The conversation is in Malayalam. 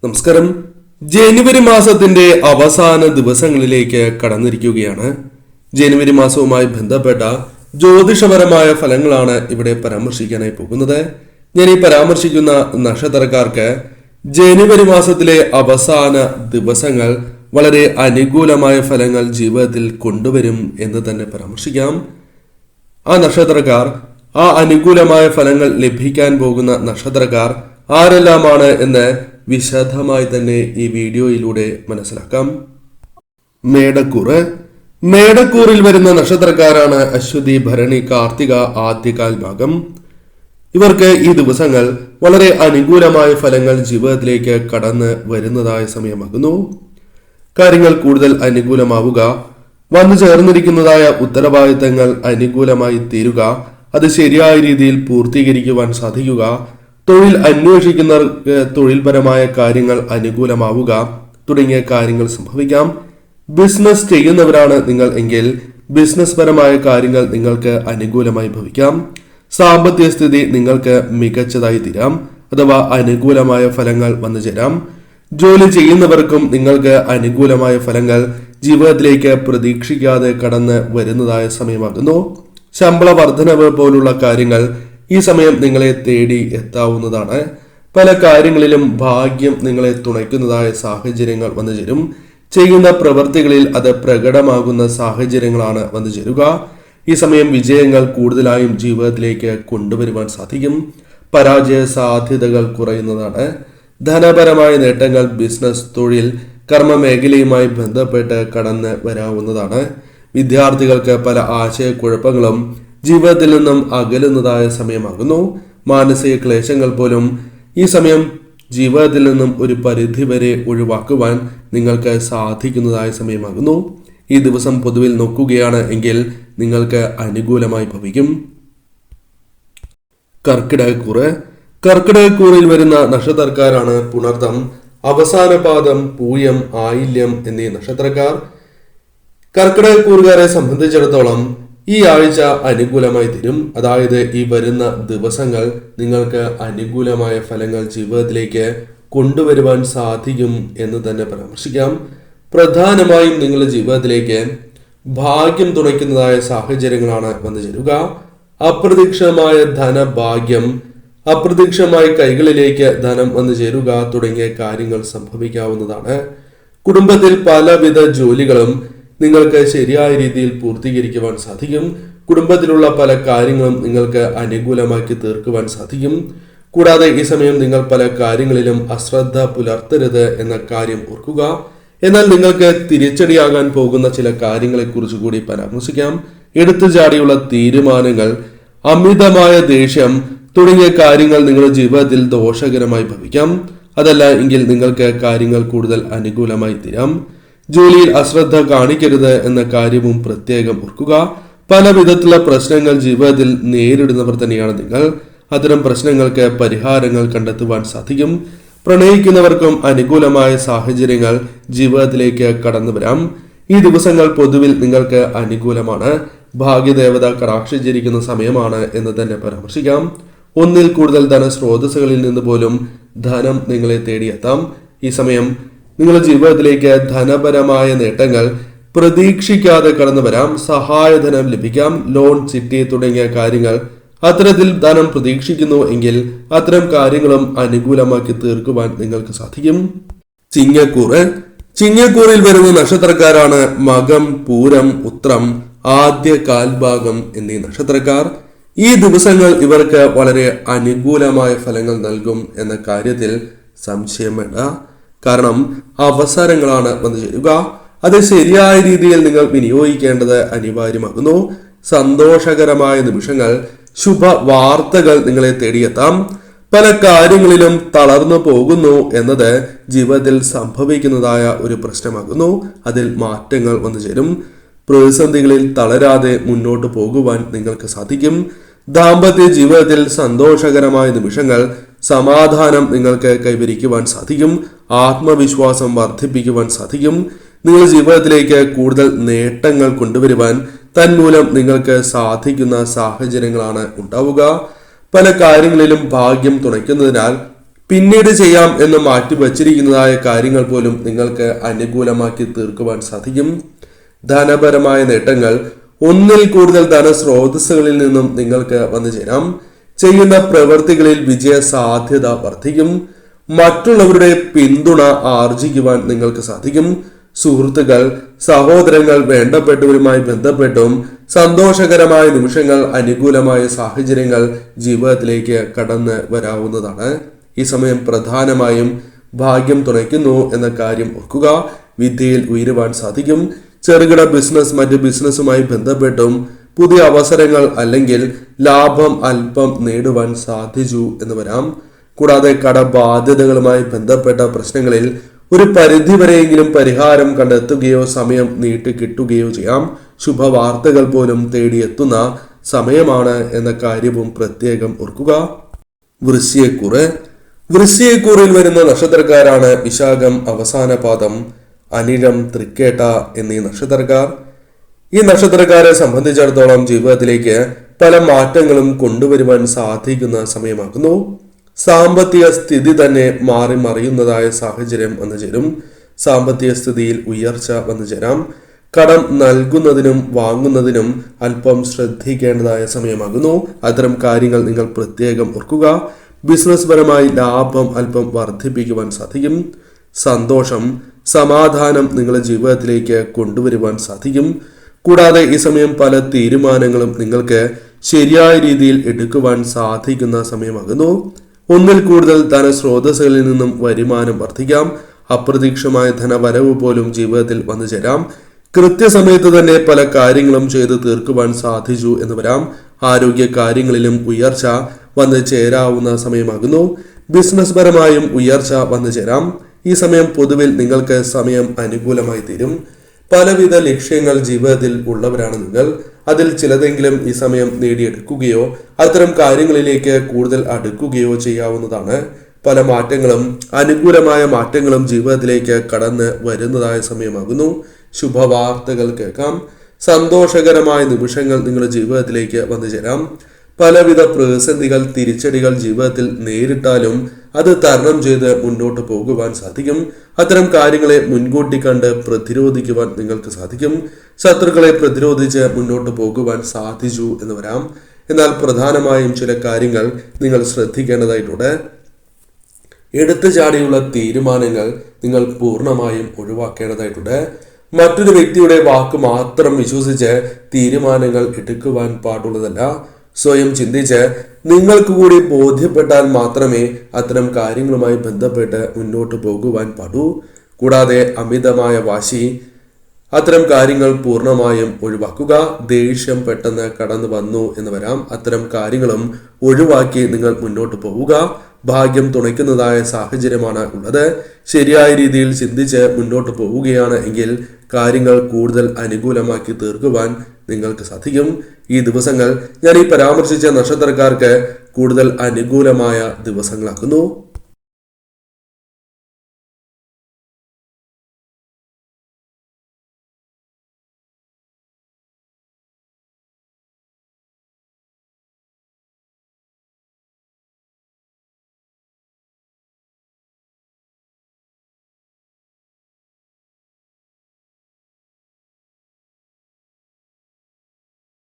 നമസ്കാരം. ജനുവരി മാസത്തിന്റെ അവസാന ദിവസങ്ങളിലേക്ക് കടന്നിരിക്കുകയാണ്. ജനുവരി മാസവുമായി ബന്ധപ്പെട്ട ജ്യോതിഷപരമായ ഫലങ്ങളാണ് ഇവിടെ പരാമർശിക്കാനായി പോകുന്നത്. ഞാൻ ഈ പരാമർശിക്കുന്ന നക്ഷത്രക്കാർക്ക് ജനുവരി മാസത്തിലെ അവസാന ദിവസങ്ങൾ വളരെ അനുകൂലമായ ഫലങ്ങൾ ജീവിതത്തിൽ കൊണ്ടുവരും എന്ന് തന്നെ പരാമർശിക്കാം. ആ നക്ഷത്രക്കാർ, ആ അനുകൂലമായ ഫലങ്ങൾ ലഭിക്കാൻ പോകുന്ന നക്ഷത്രക്കാർ ആരെല്ലാമാണ് എന്ന് വിശദമായി തന്നെ ഈ വീഡിയോയിലൂടെ മനസ്സിലാക്കാം. മേടക്കൂറിൽ വരുന്ന നക്ഷത്രക്കാരാണ് അശ്വതി, ഭരണി, കാർത്തിക ആദ്യകാൽ ഭാഗം. ഇവർക്ക് ഈ ദിവസങ്ങൾ വളരെ അനുകൂലമായ ഫലങ്ങൾ ജീവിതത്തിലേക്ക് കടന്ന് വരുന്നതായ സമയമാകുന്നു. കാര്യങ്ങൾ കൂടുതൽ അനുകൂലമാവുക, വന്നു ചേർന്നിരിക്കുന്നതായ ഉത്തരവാദിത്തങ്ങൾ അനുകൂലമായി തീരുക, അത് ശരിയായ രീതിയിൽ പൂർത്തീകരിക്കുവാൻ സാധിക്കുക, തൊഴിൽ അന്വേഷിക്കുന്നവർക്ക് തൊഴിൽപരമായ കാര്യങ്ങൾ അനുകൂലമാവുക തുടങ്ങിയ കാര്യങ്ങൾ സംഭവിക്കാം. ബിസിനസ് ചെയ്യുന്നവരാണ് നിങ്ങൾ എങ്കിൽ ബിസിനസ് പരമായ കാര്യങ്ങൾ നിങ്ങൾക്ക് അനുകൂലമായി ഭവിക്കാം. സാമ്പത്തിക സ്ഥിതി നിങ്ങൾക്ക് മികച്ചതായി തീരാം അഥവാ അനുകൂലമായ ഫലങ്ങൾ വന്നു ചേരാം. ജോലി ചെയ്യുന്നവർക്കും നിങ്ങൾക്ക് അനുകൂലമായ ഫലങ്ങൾ ജീവിതത്തിലേക്ക് പ്രതീക്ഷിക്കാതെ കടന്ന് വരുന്നതായ സമയമാകുന്നു. ശമ്പള വർധനവ് പോലുള്ള കാര്യങ്ങൾ ഈ സമയം നിങ്ങളെ തേടി എത്താവുന്നതാണ്. പല കാര്യങ്ങളിലും ഭാഗ്യം നിങ്ങളെ തുണയ്ക്കുന്നതായ സാഹചര്യങ്ങൾ വന്നു ചേരും. ചെയ്യുന്ന പ്രവൃത്തികളിൽ അത് പ്രകടമാകുന്ന സാഹചര്യങ്ങളാണ് വന്നു ചേരുക. ഈ സമയം വിജയങ്ങൾ കൂടുതലായും ജീവിതത്തിലേക്ക് കൊണ്ടുവരുവാൻ സാധിക്കും. പരാജയ സാധ്യതകൾ കുറയുന്നതാണ്. ധനപരമായ നേട്ടങ്ങൾ ബിസിനസ്, തൊഴിൽ, കർമ്മ മേഖലയുമായി ബന്ധപ്പെട്ട് കടന്ന് വരാവുന്നതാണ്. വിദ്യാർത്ഥികൾക്ക് പല ആശയക്കുഴപ്പങ്ങളും ജീവിതത്തിൽ നിന്നും അകലുന്നതായ സമയമാകുന്നു. മാനസിക ക്ലേശങ്ങൾ പോലും ഈ സമയം ജീവിതത്തിൽ നിന്നും ഒരു പരിധി വരെ ഒഴിവാക്കുവാൻ നിങ്ങൾക്ക് സാധിക്കുന്നതായ സമയമാകുന്നു. ഈ ദിവസം പൊതുവിൽ നോക്കുകയാണ് എങ്കിൽ നിങ്ങൾക്ക് അനുകൂലമായി ഭവിക്കും. കർക്കിടകക്കൂറിൽ വരുന്ന നക്ഷത്രക്കാരാണ് പുണർതം, അവസാന പാദം, പൂയം, ആയില്യം എന്നീ നക്ഷത്രക്കാർ. കർക്കിടകക്കൂറുകാരെ സംബന്ധിച്ചിടത്തോളം ഈ ആഴ്ച അനുകൂലമായി തീരും. അതായത് ഈ വരുന്ന ദിവസങ്ങൾ നിങ്ങൾക്ക് അനുകൂലമായ ഫലങ്ങൾ ജീവിതത്തിലേക്ക് കൊണ്ടുവരുവാൻ സാധിക്കും എന്ന് തന്നെ പരാമർശിക്കാം. പ്രധാനമായും നിങ്ങളുടെ ജീവിതത്തിലേക്ക് ഭാഗ്യം തുണയ്ക്കുന്നതായ സാഹചര്യങ്ങളാണ് വന്നു ചേരുക. അപ്രതീക്ഷിതമായ ധനഭാഗ്യം, അപ്രതീക്ഷിതമായി കൈകളിലേക്ക് ധനം വന്നു ചേരുക തുടങ്ങിയ കാര്യങ്ങൾ സംഭവിക്കാവുന്നതാണ്. കുടുംബത്തിൽ പലവിധ ജോലികളും നിങ്ങൾക്ക് ശരിയായ രീതിയിൽ പൂർത്തീകരിക്കുവാൻ സാധിക്കും. കുടുംബത്തിലുള്ള പല കാര്യങ്ങളും നിങ്ങൾക്ക് അനുകൂലമാക്കി തീർക്കുവാൻ സാധിക്കും. കൂടാതെ ഈ സമയം നിങ്ങൾ പല കാര്യങ്ങളിലും അശ്രദ്ധ പുലർത്തരുത് എന്ന കാര്യം ഓർക്കുക. എന്നാൽ നിങ്ങൾക്ക് തിരിച്ചടിയാകാൻ പോകുന്ന ചില കാര്യങ്ങളെ കുറിച്ച് കൂടി പരാമർശിക്കാം. എടുത്തുചാടിയുള്ള തീരുമാനങ്ങൾ, അമിതമായ ദേഷ്യം തുടങ്ങിയ കാര്യങ്ങൾ നിങ്ങളുടെ ജീവിതത്തിൽ ദോഷകരമായി ഭവിക്കാം. അതല്ല എങ്കിൽ നിങ്ങൾക്ക് കാര്യങ്ങൾ കൂടുതൽ അനുകൂലമായി തീരാം. ജോലിയിൽ അശ്രദ്ധ കാണിക്കരുത് എന്ന കാര്യവും പ്രത്യേകം ഓർക്കുക. പല വിധത്തിലുള്ള പ്രശ്നങ്ങൾ ജീവിതത്തിൽ നേരിടുന്നവർ തന്നെയാണ് നിങ്ങൾ. അത്തരം പ്രശ്നങ്ങൾക്ക് പരിഹാരങ്ങൾ കണ്ടെത്തുവാൻ സാധിക്കും. പ്രണയിക്കുന്നവർക്കും അനുകൂലമായ സാഹചര്യങ്ങൾ ജീവിതത്തിലേക്ക് കടന്നു വരാം. ഈ ദിവസങ്ങൾ പൊതുവിൽ നിങ്ങൾക്ക് അനുകൂലമാണ്. ഭാഗ്യദേവത കടാക്ഷിച്ചിരിക്കുന്ന സമയമാണ് എന്ന് തന്നെ പരാമർശിക്കാം. ഒന്നിൽ കൂടുതൽ ധനസ്രോതസ്സുകളിൽ നിന്ന് പോലും ധനം നിങ്ങളെ തേടിയെത്താം. ഈ സമയം നിങ്ങളുടെ ജീവിതത്തിലേക്ക് ധനപരമായ നേട്ടങ്ങൾ പ്രതീക്ഷിക്കാതെ കടന്നു വരാം. സഹായധനം ലഭിക്കാം. ലോൺ, ചിട്ടി തുടങ്ങിയ കാര്യങ്ങൾ, അത്തരത്തിൽ ധനം പ്രതീക്ഷിക്കുന്നു എങ്കിൽ അത്തരം കാര്യങ്ങളും അനുകൂലമാക്കി തീർക്കുവാൻ നിങ്ങൾക്ക് സാധിക്കും. ചിങ്ങക്കൂറിൽ വരുന്ന നക്ഷത്രക്കാരാണ് മകം, പൂരം, ഉത്രം, ആദ്യ കാൽഭാഗം എന്നീ നക്ഷത്രക്കാർ. ഈ ദിവസങ്ങൾ ഇവർക്ക് വളരെ അനുകൂലമായ ഫലങ്ങൾ നൽകും എന്ന കാര്യത്തിൽ സംശയം വേണ്ട. കാരണം അവസരങ്ങളാണ് വന്നു ചേരുക. അത് ശരിയായ രീതിയിൽ നിങ്ങൾ വിനിയോഗിക്കേണ്ടത് അനിവാര്യമാകുന്നു. സന്തോഷകരമായ നിമിഷങ്ങൾ, ശുഭ വാർത്തകൾ നിങ്ങളെ തേടിയെത്താം. പല കാര്യങ്ങളിലും തളർന്നു പോകുന്നു എന്നത് ജീവിതത്തിൽ സംഭവിക്കുന്നതായ ഒരു പ്രശ്നമാകുന്നു. അതിൽ മാറ്റങ്ങൾ വന്നു ചേരും. പ്രതിസന്ധികളിൽ തളരാതെ മുന്നോട്ട് പോകുവാൻ നിങ്ങൾക്ക് സാധിക്കും. ദാമ്പത്യ ജീവിതത്തിൽ സന്തോഷകരമായ നിമിഷങ്ങൾ, സമാധാനം നിങ്ങൾക്ക് കൈവരിക്കുവാൻ സാധിക്കും. ആത്മവിശ്വാസം വർദ്ധിപ്പിക്കുവാൻ സാധിക്കും. നിങ്ങളുടെ ജീവിതത്തിലേക്ക് കൂടുതൽ നേട്ടങ്ങൾ കൊണ്ടുവരുവാൻ തന്മൂലം നിങ്ങൾക്ക് സാധിക്കുന്ന സാഹചര്യങ്ങളാണ് ഉണ്ടാവുക. പല കാര്യങ്ങളിലും ഭാഗ്യം തുണയ്ക്കുന്നതിനാൽ പിന്നീട് ചെയ്യാം എന്ന് മാറ്റിവച്ചിരിക്കുന്നതായ കാര്യങ്ങൾ പോലും നിങ്ങൾക്ക് അനുകൂലമാക്കി തീർക്കുവാൻ സാധിക്കും. ധനപരമായ നേട്ടങ്ങൾ, ഒന്നിൽ കൂടുതൽ ധനസ്രോതസ്സുകളിൽ നിന്നും നിങ്ങൾക്ക് വന്നു ചേരാം. ചെയ്യുന്ന പ്രവൃത്തികളിൽ വിജയ സാധ്യത വർദ്ധിക്കും. മറ്റുള്ളവരുടെ പിന്തുണ ആർജിക്കുവാൻ നിങ്ങൾക്ക് സാധിക്കും. സുഹൃത്തുക്കൾ, സഹോദരങ്ങൾ, വേണ്ടപ്പെട്ടവരുമായി ബന്ധപ്പെട്ടും സന്തോഷകരമായ നിമിഷങ്ങൾ, അനുകൂലമായ സാഹചര്യങ്ങൾ ജീവിതത്തിലേക്ക് കടന്ന് വരാവുന്നതാണ്. ഈ സമയം പ്രധാനമായും ഭാഗ്യം തുണയ്ക്കുന്നു എന്ന കാര്യം ഓർക്കുക. വിദ്യയിൽ ഉയരുവാൻ സാധിക്കും. ചെറുകിട ബിസിനസ്, മറ്റ് ബിസിനസ്സുമായി ബന്ധപ്പെട്ടും പുതിയ അവസരങ്ങൾ അല്ലെങ്കിൽ ലാഭം അല്പം നേടുവാൻ സാധിച്ചു എന്ന് വരാം. കൂടാതെ കടബാധ്യതകളുമായി ബന്ധപ്പെട്ട പ്രശ്നങ്ങളിൽ ഒരു പരിധിവരെയെങ്കിലും പരിഹാരം കണ്ടെത്തുകയോ സമയം നീട്ടി കിട്ടുകയോ ചെയ്യാം. ശുഭവാർത്തകൾ പോലും തേടിയെത്തുന്ന സമയമാണ് എന്ന കാര്യവും പ്രത്യേകം ഓർക്കുക. വൃശ്ചികക്കൂറിൽ വരുന്ന നക്ഷത്രക്കാരാണ് വിശാഖം അവസാന പാദം, അനിഴം, തൃക്കേട്ട എന്നീ നക്ഷത്രക്കാർ. ഈ നക്ഷത്രക്കാരെ സംബന്ധിച്ചിടത്തോളം ജീവിതത്തിലേക്ക് പല മാറ്റങ്ങളും കൊണ്ടുവരുവാൻ സാധിക്കുന്ന സമയമാകുന്നു. സാമ്പത്തിക സ്ഥിതി തന്നെ മാറി മറിയുന്നതായ സാഹചര്യം വന്നു ചേരും. സാമ്പത്തിക സ്ഥിതിയിൽ ഉയർച്ച വന്നു ചേരാം. കടം നൽകുന്നതിനും വാങ്ങുന്നതിനും അല്പം ശ്രദ്ധിക്കേണ്ടതായ സമയമാകുന്നു. അത്തരം കാര്യങ്ങൾ നിങ്ങൾ പ്രത്യേകം ഓർക്കുക. ബിസിനസ് പരമായി ലാഭം അല്പം വർദ്ധിപ്പിക്കുവാൻ സാധിക്കും. സന്തോഷം, സമാധാനം നിങ്ങളുടെ ജീവിതത്തിലേക്ക് കൊണ്ടുവരുവാൻ സാധിക്കും. കൂടാതെ ഈ സമയം പല തീരുമാനങ്ങളും നിങ്ങൾക്ക് ശരിയായ രീതിയിൽ എടുക്കുവാൻ സാധിക്കുന്ന സമയമാകുന്നു. ഒന്നിൽ കൂടുതൽ ധനസ്രോതസ്സുകളിൽ നിന്നും വരുമാനം വർദ്ധിക്കാം. അപ്രതീക്ഷിതമായ ധനവരവ് പോലും ജീവിതത്തിൽ വന്നു ചേരാം. കൃത്യസമയത്ത് തന്നെ പല കാര്യങ്ങളും ചെയ്ത് തീർക്കുവാൻ സാധിച്ചു എന്ന് വരാം. ആരോഗ്യ കാര്യങ്ങളിലും ഉയർച്ച വന്നു ചേരാവുന്ന സമയമാകുന്നു. ബിസിനസ് പരമായും ഉയർച്ച വന്നു ചേരാം. ഈ സമയം പൊതുവിൽ നിങ്ങൾക്ക് സമയം അനുകൂലമായി തീരും. പലവിധ ലക്ഷ്യങ്ങൾ ജീവിതത്തിൽ ഉള്ളവരാണ് നിങ്ങൾ. അതിൽ ചിലതെങ്കിലും ഈ സമയം നേടിയെടുക്കുകയോ അത്തരം കാര്യങ്ങളിലേക്ക് കൂടുതൽ അടുക്കുകയോ ചെയ്യാവുന്നതാണ്. പല മാറ്റങ്ങളും അനുകൂലമായ മാറ്റങ്ങളും ജീവിതത്തിലേക്ക് കടന്ന് വരുന്നതായ സമയമാകുന്നു. ശുഭവാർത്തകൾ കേൾക്കാം. സന്തോഷകരമായ നിമിഷങ്ങൾ നിങ്ങളുടെ ജീവിതത്തിലേക്ക് വന്നു ചേരാം. പലവിധ പ്രതിസന്ധികൾ, തിരിച്ചടികൾ ജീവിതത്തിൽ നേരിട്ടാലും അത് തരണം ചെയ്ത് മുന്നോട്ട് പോകുവാൻ സാധിക്കും. അത്തരം കാര്യങ്ങളെ മുൻകൂട്ടി കണ്ട് പ്രതിരോധിക്കുവാൻ നിങ്ങൾക്ക് സാധിക്കും. ശത്രുക്കളെ പ്രതിരോധിച്ച് മുന്നോട്ട് പോകുവാൻ സാധിച്ചു എന്ന് വരാം. എന്നാൽ പ്രധാനമായും ചില കാര്യങ്ങൾ നിങ്ങൾ ശ്രദ്ധിക്കേണ്ടതായിട്ടുണ്ട്. എടുത്തു ചാടിയുള്ള തീരുമാനങ്ങൾ നിങ്ങൾ പൂർണ്ണമായും ഒഴിവാക്കേണ്ടതായിട്ടുണ്ട്. മറ്റൊരു വ്യക്തിയുടെ വാക്ക് മാത്രം വിശ്വസിച്ച് തീരുമാനങ്ങൾ എടുക്കുവാൻ പാടുള്ളതല്ല. സ്വയം ചിന്തിച്ച് നിങ്ങൾക്ക് കൂടി ബോധ്യപ്പെട്ടാൽ മാത്രമേ അത്തരം കാര്യങ്ങളുമായി ബന്ധപ്പെട്ട് മുന്നോട്ട് പോകുവാൻ പാടൂ. കൂടാതെ അമിതമായ വാശി, അത്തരം കാര്യങ്ങൾ പൂർണ്ണമായും ഒഴിവാക്കുക. ദേഷ്യം പെട്ടെന്ന് കടന്നു വന്നു എന്ന് വരാം. അത്തരം കാര്യങ്ങളും ഒഴിവാക്കി നിങ്ങൾ മുന്നോട്ട് പോവുക. ഭാഗ്യം തുണയ്ക്കുന്നതായ സാഹചര്യമാണ് ഉള്ളത്. ശരിയായ രീതിയിൽ ചിന്തിച്ച് മുന്നോട്ട് പോവുകയാണ് എങ്കിൽ കാര്യങ്ങൾ കൂടുതൽ അനുകൂലമാക്കി തീർക്കുവാൻ നിങ്ങൾക്ക് സാധിക്കും. ഈ ദിവസങ്ങൾ ഞാൻ ഈ പരാമർശിച്ച നക്ഷത്രക്കാർക്ക് കൂടുതൽ അനുകൂലമായ ദിവസങ്ങളാക്കുന്നു.